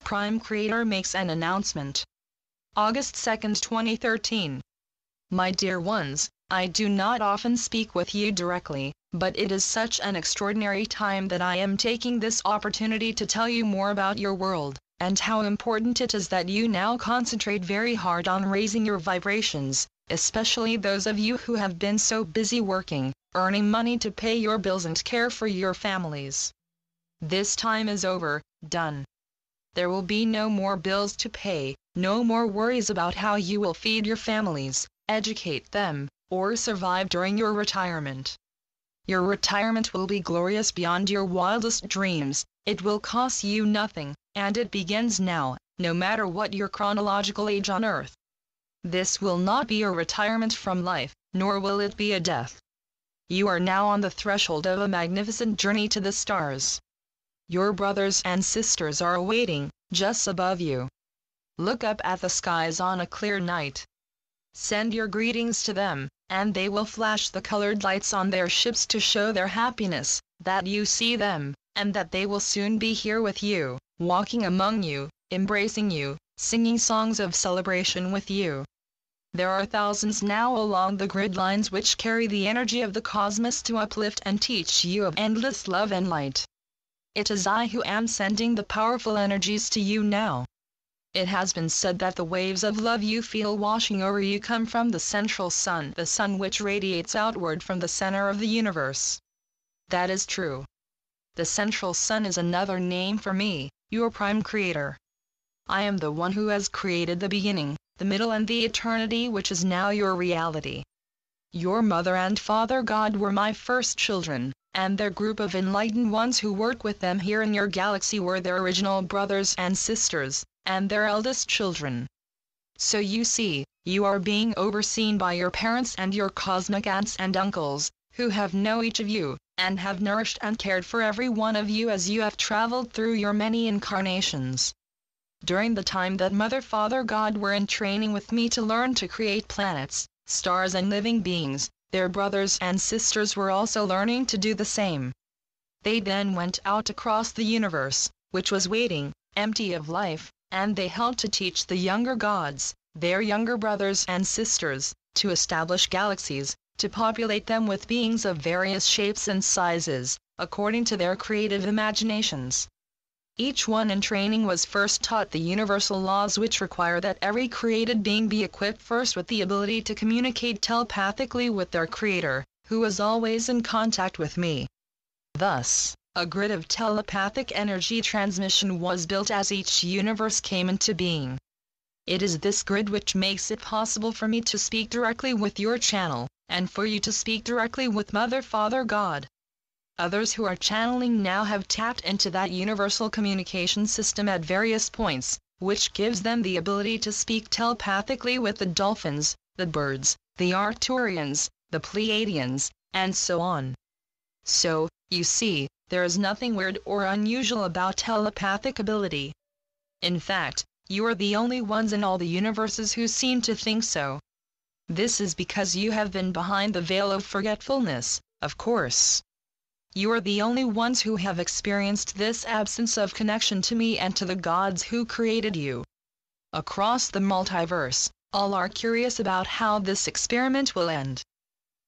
Prime Creator makes an announcement. August 2, 2013. My dear ones, I do not often speak with you directly, but it is such an extraordinary time that I am taking this opportunity to tell you more about your world, and how important it is that you now concentrate very hard on raising your vibrations, especially those of you who have been so busy working, earning money to pay your bills and care for your families. This time is over, done. There will be no more bills to pay, no more worries about how you will feed your families, educate them, or survive during your retirement. Your retirement will be glorious beyond your wildest dreams, it will cost you nothing, and it begins now, no matter what your chronological age on Earth. This will not be a retirement from life, nor will it be a death. You are now on the threshold of a magnificent journey to the stars. Your brothers and sisters are awaiting, just above you. Look up at the skies on a clear night. Send your greetings to them, and they will flash the colored lights on their ships to show their happiness, that you see them, and that they will soon be here with you, walking among you, embracing you, singing songs of celebration with you. There are thousands now along the grid lines which carry the energy of the cosmos to uplift and teach you of endless love and light. It is I who am sending the powerful energies to you now. It has been said that the waves of love you feel washing over you come from the central sun, the sun which radiates outward from the center of the universe. That is true. The central sun is another name for me, your Prime Creator. I am the one who has created the beginning, the middle and the eternity which is now your reality. Your mother and father God were my first children, and their group of enlightened ones who work with them here in your galaxy were their original brothers and sisters, and their eldest children. So you see, you are being overseen by your parents and your cosmic aunts and uncles, who have known each of you, and have nourished and cared for every one of you as you have traveled through your many incarnations. During the time that Mother, Father, God were in training with me to learn to create planets, stars and living beings, their brothers and sisters were also learning to do the same. They then went out across the universe, which was waiting, empty of life, and they helped to teach the younger gods, their younger brothers and sisters, to establish galaxies, to populate them with beings of various shapes and sizes, according to their creative imaginations. Each one in training was first taught the universal laws which require that every created being be equipped first with the ability to communicate telepathically with their Creator, who is always in contact with me. Thus, a grid of telepathic energy transmission was built as each universe came into being. It is this grid which makes it possible for me to speak directly with your channel, and for you to speak directly with Mother, Father, God. Others who are channeling now have tapped into that universal communication system at various points, which gives them the ability to speak telepathically with the dolphins, the birds, the Arcturians, the Pleiadians, and so on. So, you see, there is nothing weird or unusual about telepathic ability. In fact, you are the only ones in all the universes who seem to think so. This is because you have been behind the veil of forgetfulness, of course. You are the only ones who have experienced this absence of connection to me and to the gods who created you. Across the multiverse, all are curious about how this experiment will end.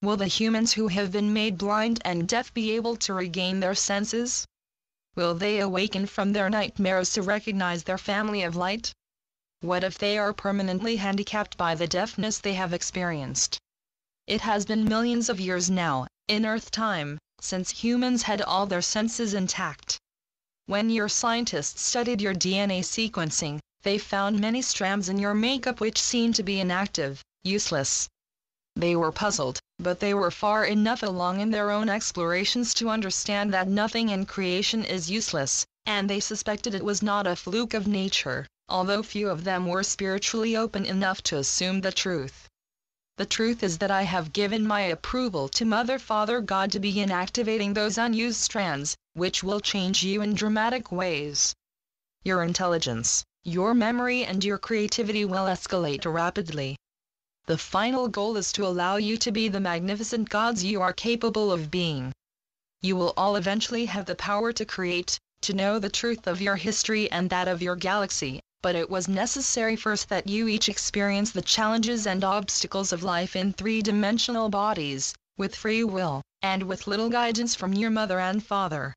Will the humans who have been made blind and deaf be able to regain their senses? Will they awaken from their nightmares to recognize their family of light? What if they are permanently handicapped by the deafness they have experienced? It has been millions of years now, in Earth time, since humans had all their senses intact. When your scientists studied your DNA sequencing, they found many strands in your makeup which seemed to be inactive, useless. They were puzzled, but they were far enough along in their own explorations to understand that nothing in creation is useless, and they suspected it was not a fluke of nature, although few of them were spiritually open enough to assume the truth. The truth is that I have given my approval to Mother, Father, God to begin activating those unused strands, which will change you in dramatic ways. Your intelligence, your memory and your creativity will escalate rapidly. The final goal is to allow you to be the magnificent gods you are capable of being. You will all eventually have the power to create, to know the truth of your history and that of your galaxy, but it was necessary first that you each experience the challenges and obstacles of life in three-dimensional bodies, with free will, and with little guidance from your mother and father.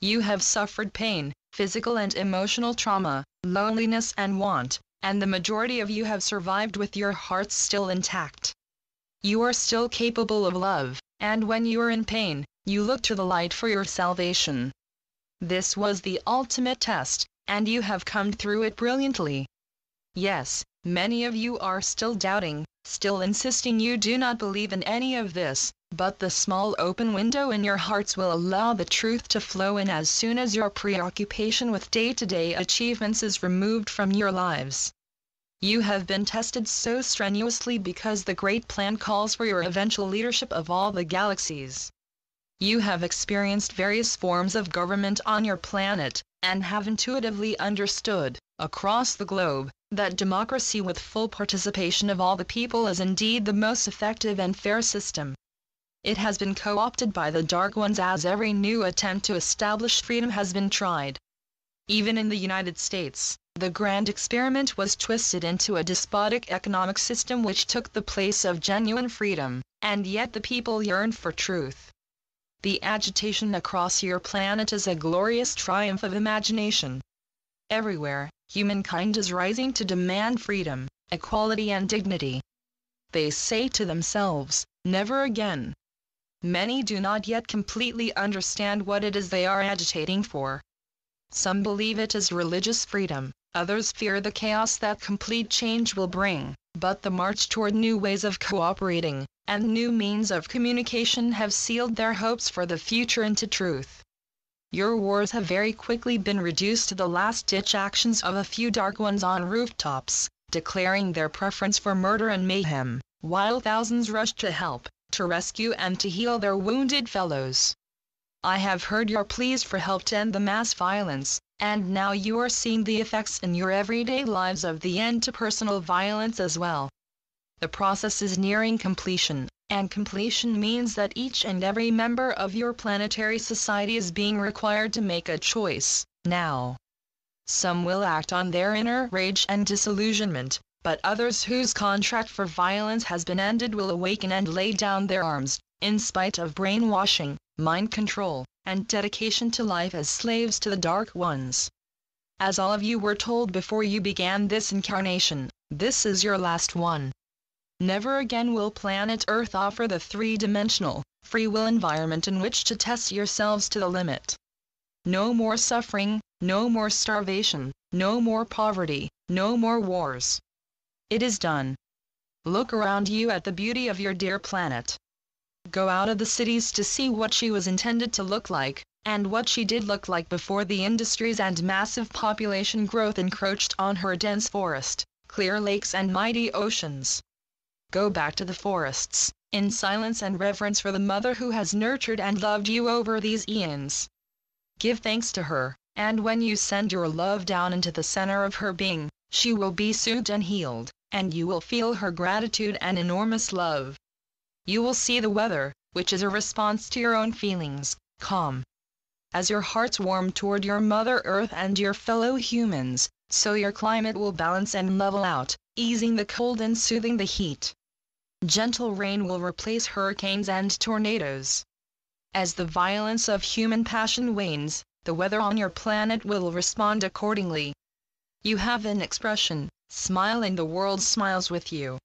You have suffered pain, physical and emotional trauma, loneliness and want, and the majority of you have survived with your hearts still intact. You are still capable of love, and when you are in pain, you look to the light for your salvation. This was the ultimate test, and you have come through it brilliantly. Yes, many of you are still doubting, still insisting you do not believe in any of this, but the small open window in your hearts will allow the truth to flow in as soon as your preoccupation with day-to-day achievements is removed from your lives. You have been tested so strenuously because the great plan calls for your eventual leadership of all the galaxies. You have experienced various forms of government on your planet, and have intuitively understood, across the globe, that democracy with full participation of all the people is indeed the most effective and fair system. It has been co-opted by the Dark Ones as every new attempt to establish freedom has been tried. Even in the United States, the grand experiment was twisted into a despotic economic system which took the place of genuine freedom, and yet the people yearned for truth. The agitation across your planet is a glorious triumph of imagination. Everywhere, humankind is rising to demand freedom, equality and dignity. They say to themselves, never again. Many do not yet completely understand what it is they are agitating for. Some believe it is religious freedom, others fear the chaos that complete change will bring, but the march toward new ways of cooperating, and new means of communication have sealed their hopes for the future into truth. Your wars have very quickly been reduced to the last-ditch actions of a few Dark Ones on rooftops, declaring their preference for murder and mayhem, while thousands rush to help, to rescue and to heal their wounded fellows. I have heard your pleas for help to end the mass violence, and now you are seeing the effects in your everyday lives of the end to personal violence as well. The process is nearing completion, and completion means that each and every member of your planetary society is being required to make a choice, now. Some will act on their inner rage and disillusionment, but others whose contract for violence has been ended will awaken and lay down their arms, in spite of brainwashing, mind control, and dedication to life as slaves to the Dark Ones. As all of you were told before you began this incarnation, this is your last one. Never again will planet Earth offer the three-dimensional, free will environment in which to test yourselves to the limit. No more suffering, no more starvation, no more poverty, no more wars. It is done. Look around you at the beauty of your dear planet. Go out of the cities to see what she was intended to look like, and what she did look like before the industries and massive population growth encroached on her dense forest, clear lakes and mighty oceans. Go back to the forests, in silence and reverence for the mother who has nurtured and loved you over these eons. Give thanks to her, and when you send your love down into the center of her being, she will be soothed and healed, and you will feel her gratitude and enormous love. You will see the weather, which is a response to your own feelings, calm. As your hearts warm toward your Mother Earth and your fellow humans, so your climate will balance and level out, easing the cold and soothing the heat. Gentle rain will replace hurricanes and tornadoes. As the violence of human passion wanes, the weather on your planet will respond accordingly. You have an expression, smile and the world smiles with you.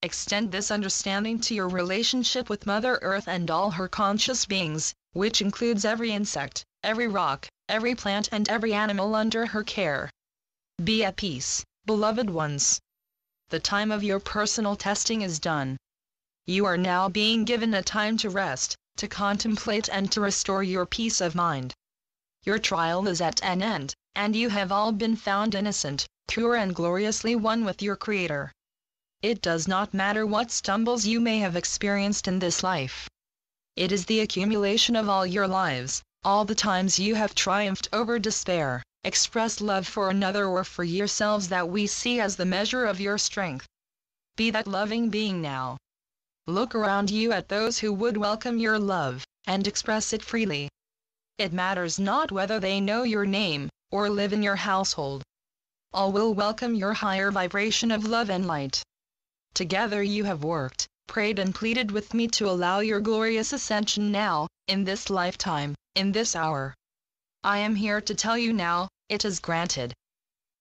Extend this understanding to your relationship with Mother Earth and all her conscious beings, which includes every insect, every rock, every plant and every animal under her care. Be at peace, beloved ones. The time of your personal testing is done. You are now being given a time to rest, to contemplate and to restore your peace of mind. Your trial is at an end, and you have all been found innocent, pure and gloriously one with your Creator. It does not matter what stumbles you may have experienced in this life. It is the accumulation of all your lives, all the times you have triumphed over despair, expressed love for another or for yourselves that we see as the measure of your strength. Be that loving being now. Look around you at those who would welcome your love, and express it freely. It matters not whether they know your name, or live in your household. All will welcome your higher vibration of love and light. Together you have worked, prayed and pleaded with me to allow your glorious ascension now, in this lifetime, in this hour. I am here to tell you now, it is granted.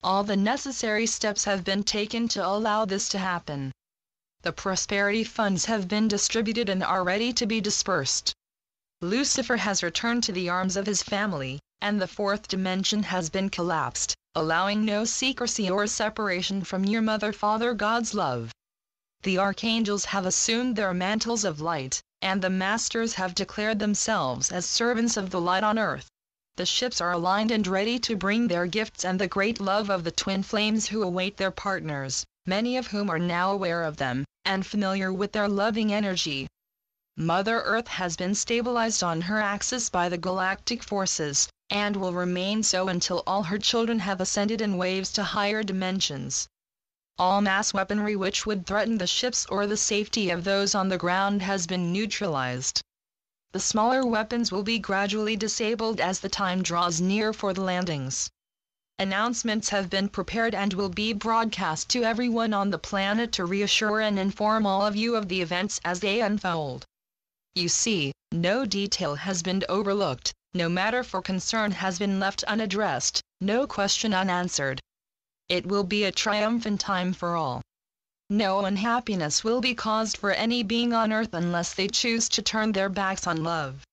All the necessary steps have been taken to allow this to happen. The prosperity funds have been distributed and are ready to be dispersed. Lucifer has returned to the arms of his family, and the fourth dimension has been collapsed, allowing no secrecy or separation from your Mother Father God's love. The archangels have assumed their mantles of light, and the masters have declared themselves as servants of the light on earth. The ships are aligned and ready to bring their gifts and the great love of the twin flames who await their partners, many of whom are now aware of them, and familiar with their loving energy. Mother Earth has been stabilized on her axis by the galactic forces, and will remain so until all her children have ascended in waves to higher dimensions. All mass weaponry which would threaten the ships or the safety of those on the ground has been neutralized. The smaller weapons will be gradually disabled as the time draws near for the landings. Announcements have been prepared and will be broadcast to everyone on the planet to reassure and inform all of you of the events as they unfold. You see, no detail has been overlooked, no matter for concern has been left unaddressed, no question unanswered. It will be a triumphant time for all. No unhappiness will be caused for any being on earth unless they choose to turn their backs on love.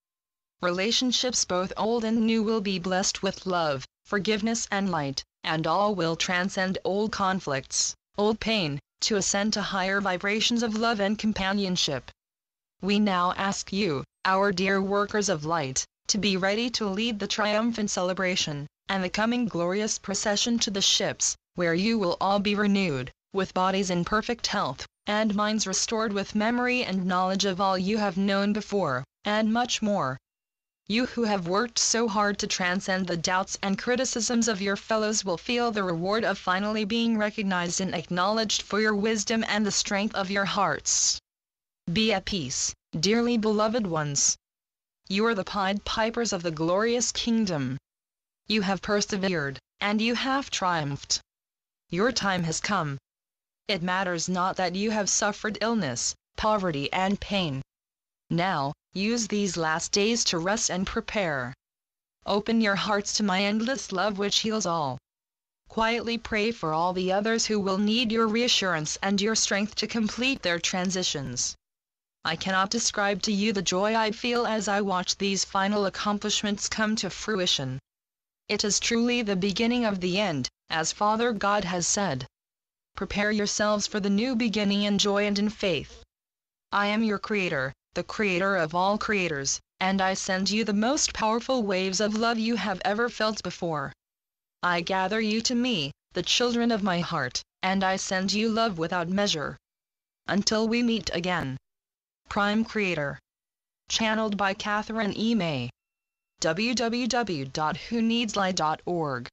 Relationships both old and new will be blessed with love, forgiveness and light, and all will transcend old conflicts, old pain, to ascend to higher vibrations of love and companionship. We now ask you, our dear workers of light, to be ready to lead the triumphant celebration, and the coming glorious procession to the ships, where you will all be renewed, with bodies in perfect health, and minds restored with memory and knowledge of all you have known before, and much more. You who have worked so hard to transcend the doubts and criticisms of your fellows will feel the reward of finally being recognized and acknowledged for your wisdom and the strength of your hearts. Be at peace, dearly beloved ones. You are the Pied Pipers of the glorious kingdom. You have persevered, and you have triumphed. Your time has come. It matters not that you have suffered illness, poverty and pain. Now, use these last days to rest and prepare. Open your hearts to my endless love which heals all. Quietly pray for all the others who will need your reassurance and your strength to complete their transitions. I cannot describe to you the joy I feel as I watch these final accomplishments come to fruition. It is truly the beginning of the end, as Father God has said. Prepare yourselves for the new beginning in joy and in faith. I am your Creator, the Creator of all creators, and I send you the most powerful waves of love you have ever felt before. I gather you to me, the children of my heart, and I send you love without measure. Until we meet again. Prime Creator. Channeled by Catherine E. May. www.whoneedslight.org